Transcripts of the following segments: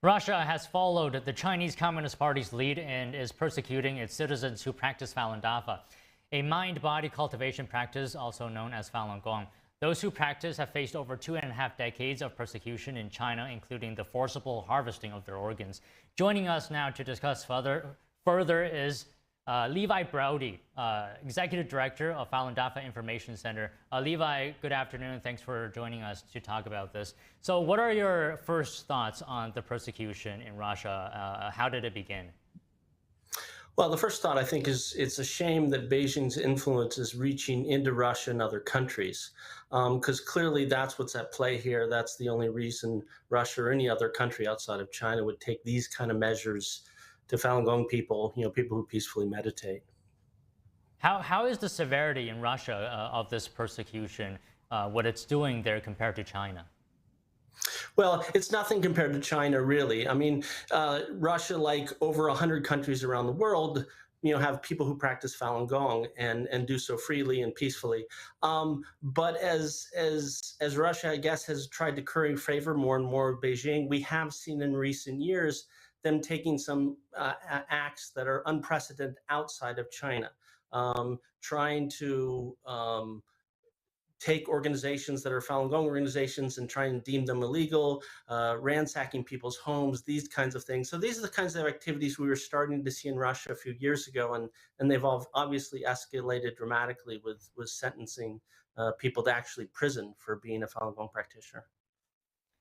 Russia has followed the Chinese Communist Party's lead and is persecuting its citizens who practice Falun Dafa, a mind-body cultivation practice also known as Falun Gong. Those who practice have faced over 2.5 decades of persecution in China, including the forcible harvesting of their organs. Joining us now to discuss further is Levi Brody, Executive Director of Falun Dafa Information Center. Levi, good afternoon. Thanks for joining us to talk about this. So what are your first thoughts on the persecution in Russia? How did it begin? Well, the first thought, I think, is it's a shame that Beijing's influence is reaching into Russia and other countries, because clearly that's what's at play here. That's the only reason Russia or any other country outside of China would take these kind of measures to Falun Gong people, people who peacefully meditate. How is the severity in Russia of this persecution, what it's doing there compared to China? Well, it's nothing compared to China, really. I mean, Russia, like over 100 countries around the world, have people who practice Falun Gong and do so freely and peacefully. But as Russia, I guess, has tried to curry favor more and more with Beijing, we have seen in recent years them taking some acts that are unprecedented outside of China, trying to take organizations that are Falun Gong organizations and try and deem them illegal, ransacking people's homes, these kinds of things. So these are the kinds of activities we were starting to see in Russia a few years ago, and they've all obviously escalated dramatically with sentencing people to actually prison for being a Falun Gong practitioner.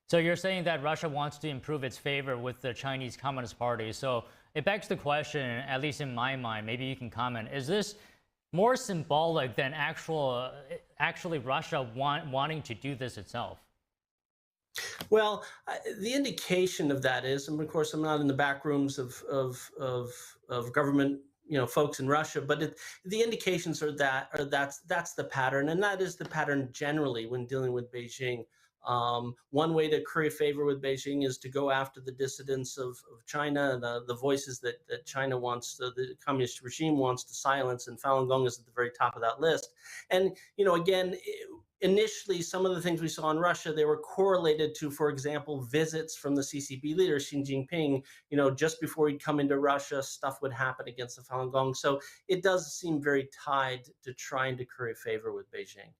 So you're saying that Russia wants to improve its favor with the Chinese Communist Party. So it begs the question, at least in my mind, maybe you can comment, is this more symbolic than actually Russia wanting to do this itself? Well, the indication of that is, and of course, I'm not in the back rooms of government, folks in Russia, but the indications are that's the pattern, and that is the pattern generally when dealing with Beijing. One way to curry favor with Beijing is to go after the dissidents of China, the voices that China wants, the communist regime wants to silence, and Falun Gong is at the very top of that list. And, again, initially, some of the things we saw in Russia, they were correlated to, for example, visits from the CCP leader, Xi Jinping. Just before he'd come into Russia, stuff would happen against the Falun Gong. So it does seem very tied to trying to curry favor with Beijing.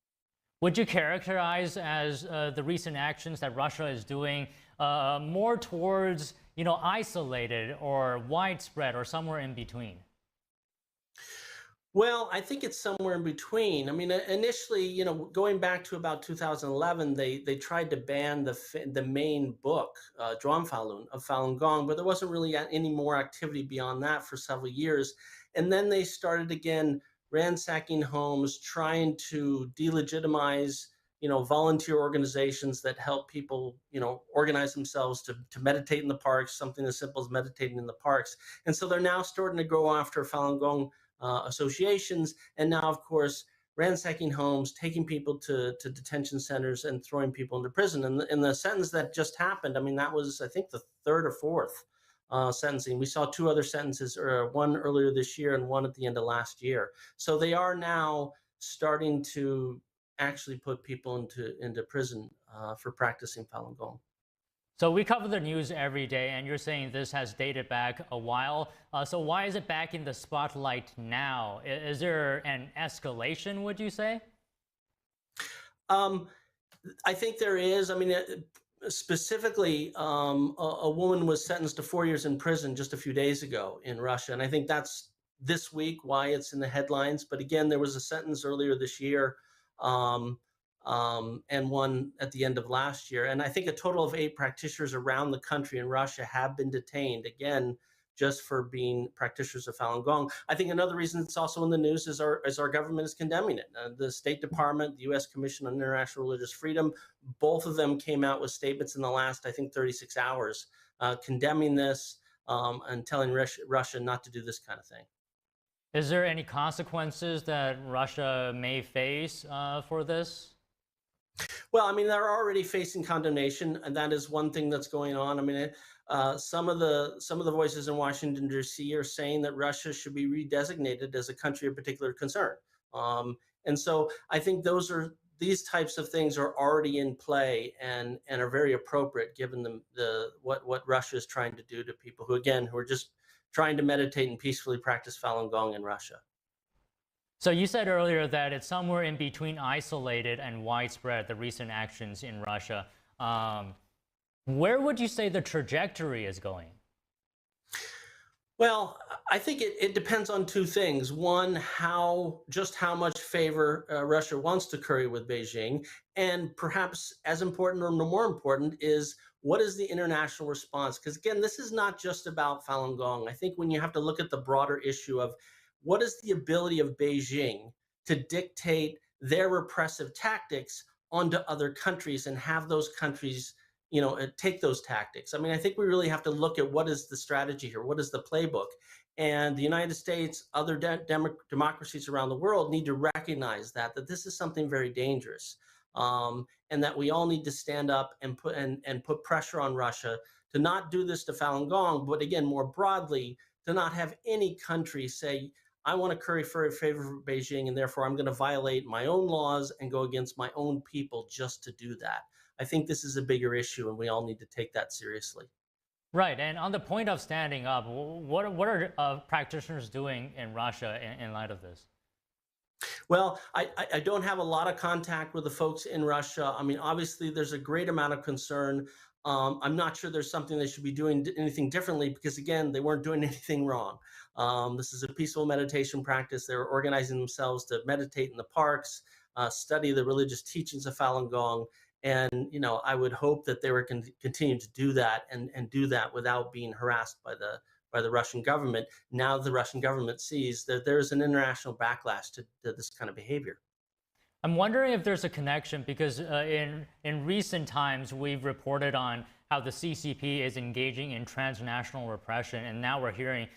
Would you characterize as the recent actions that Russia is doing more towards, isolated or widespread or somewhere in between? Well, I think it's somewhere in between. I mean, initially, going back to about 2011, they tried to ban the main book, Zhuang Falun, of Falun Gong, but there wasn't really any more activity beyond that for several years. And then they started again ransacking homes, trying to delegitimize, volunteer organizations that help people, organize themselves to meditate in the parks, something as simple as meditating in the parks. And so they're now starting to go after Falun Gong associations, and now, of course, ransacking homes, taking people to detention centers and throwing people into prison. And in the sentence that just happened, I mean, that was, I think, the third or fourth sentencing. We saw two other sentences, one earlier this year and one at the end of last year. So they are now starting to actually put people into prison for practicing Falun Gong. So we cover the news every day, and you're saying this has dated back a while. So why is it back in the spotlight now? Is there an escalation, would you say? I think there is. I mean, specifically, a woman was sentenced to 4 years in prison just a few days ago in Russia. And I think that's this week why it's in the headlines. But again, there was a sentence earlier this year and one at the end of last year. And I think a total of 8 practitioners around the country in Russia have been detained, again, just for being practitioners of Falun Gong. I think another reason it's also in the news is our government is condemning it. The State Department, the U.S. Commission on International Religious Freedom, both of them came out with statements in the last, I think, 36 hours, condemning this and telling Russia not to do this kind of thing. Is there any consequences that Russia may face for this? Well, I mean, they're already facing condemnation, and that is one thing that's going on. I mean, some of the voices in Washington, D.C. are saying that Russia should be redesignated as a country of particular concern. And so I think these types of things are already in play and are very appropriate given what Russia is trying to do to people who are just trying to meditate and peacefully practice Falun Gong in Russia. So you said earlier that it's somewhere in between isolated and widespread, the recent actions in Russia. Where would you say the trajectory is going? Well, I think it depends on two things. One, just how much favor Russia wants to curry with Beijing, and perhaps as important or more important is what is the international response? Because again, this is not just about Falun Gong. I think when you have to look at the broader issue of what is the ability of Beijing to dictate their repressive tactics onto other countries and have those countries take those tactics. I mean, I think we really have to look at what is the strategy here, what is the playbook, and the United States, other democracies around the world need to recognize that this is something very dangerous, and that we all need to stand up and put pressure on Russia to not do this to Falun Gong, but again, more broadly, to not have any country say, I want to curry favor for Beijing, and therefore I'm going to violate my own laws and go against my own people just to do that. I think this is a bigger issue, and we all need to take that seriously. Right, and on the point of standing up, what are practitioners doing in Russia in light of this? Well, I don't have a lot of contact with the folks in Russia. I mean, obviously, there's a great amount of concern. I'm not sure there's something they should be doing anything differently because, again, they weren't doing anything wrong. This is a peaceful meditation practice. They were organizing themselves to meditate in the parks, study the religious teachings of Falun Gong. And, I would hope that they were continue to do that and do that without being harassed by the Russian government. Now the Russian government sees that there's an international backlash to this kind of behavior. I'm wondering if there's a connection because in recent times, we've reported on how the CCP is engaging in transnational repression. And now we're hearing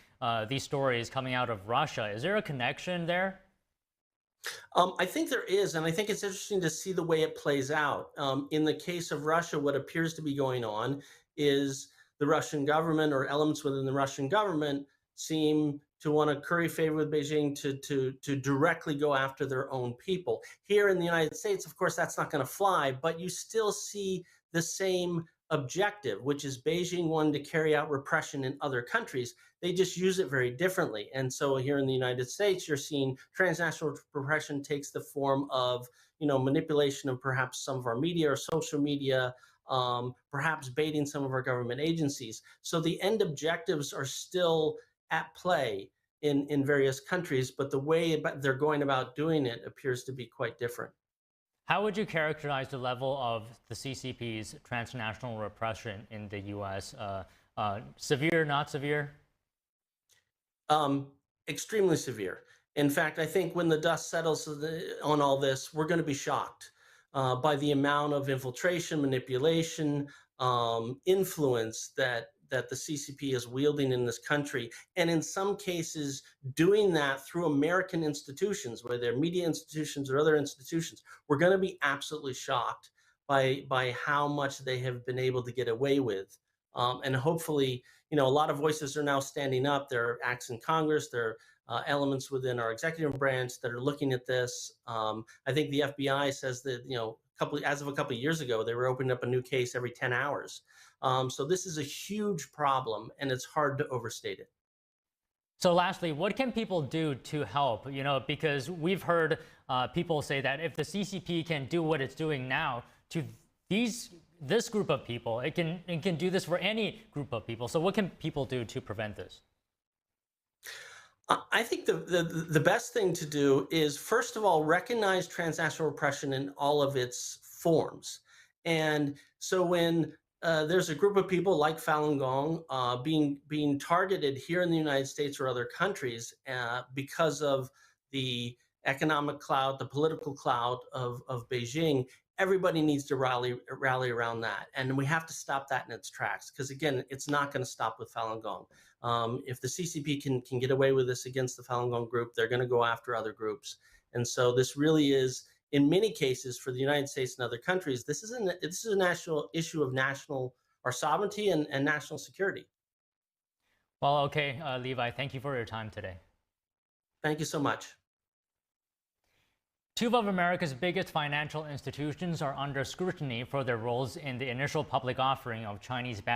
these stories coming out of Russia. Is there a connection there? I think there is, and I think it's interesting to see the way it plays out. In the case of Russia, what appears to be going on is the Russian government or elements within the Russian government seem to want to curry favor with Beijing to directly go after their own people. Here in the United States, of course, that's not going to fly, but you still see the same objective, which is Beijing wanting to carry out repression in other countries. They just use it very differently. And so here in the United States, you're seeing transnational repression takes the form of, manipulation of perhaps some of our media or social media, perhaps baiting some of our government agencies. So the end objectives are still at play in various countries, but the way they're going about doing it appears to be quite different. How would you characterize the level of the CCP's transnational repression in the U.S.? Severe, not severe? Extremely severe. In fact, I think when the dust settles on all this, we're going to be shocked by the amount of infiltration, manipulation, influence that the CCP is wielding in this country. And in some cases, doing that through American institutions, whether they're media institutions or other institutions. We're going to be absolutely shocked by how much they have been able to get away with. And hopefully, a lot of voices are now standing up. There are acts in Congress. There are elements within our executive branch that are looking at this. I think the FBI says that, as of a couple of years ago, they were opening up a new case every 10 hours. So this is a huge problem, and it's hard to overstate it. So lastly, what can people do to help? Because we've heard people say that if the CCP can do what it's doing now to this group of people, it can do this for any group of people. So what can people do to prevent this? I think the best thing to do is, first of all, recognize transnational repression in all of its forms. And so when there's a group of people like Falun Gong being targeted here in the United States or other countries because of the economic clout, the political clout of Beijing, everybody needs to rally around that. And we have to stop that in its tracks because, again, it's not going to stop with Falun Gong. If the CCP can get away with this against the Falun Gong group, they're going to go after other groups. And so this really is, in many cases, for the United States and other countries, this is a national issue of our sovereignty and national security. Well, okay, Levi, thank you for your time today. Thank you so much. Two of America's biggest financial institutions are under scrutiny for their roles in the initial public offering of Chinese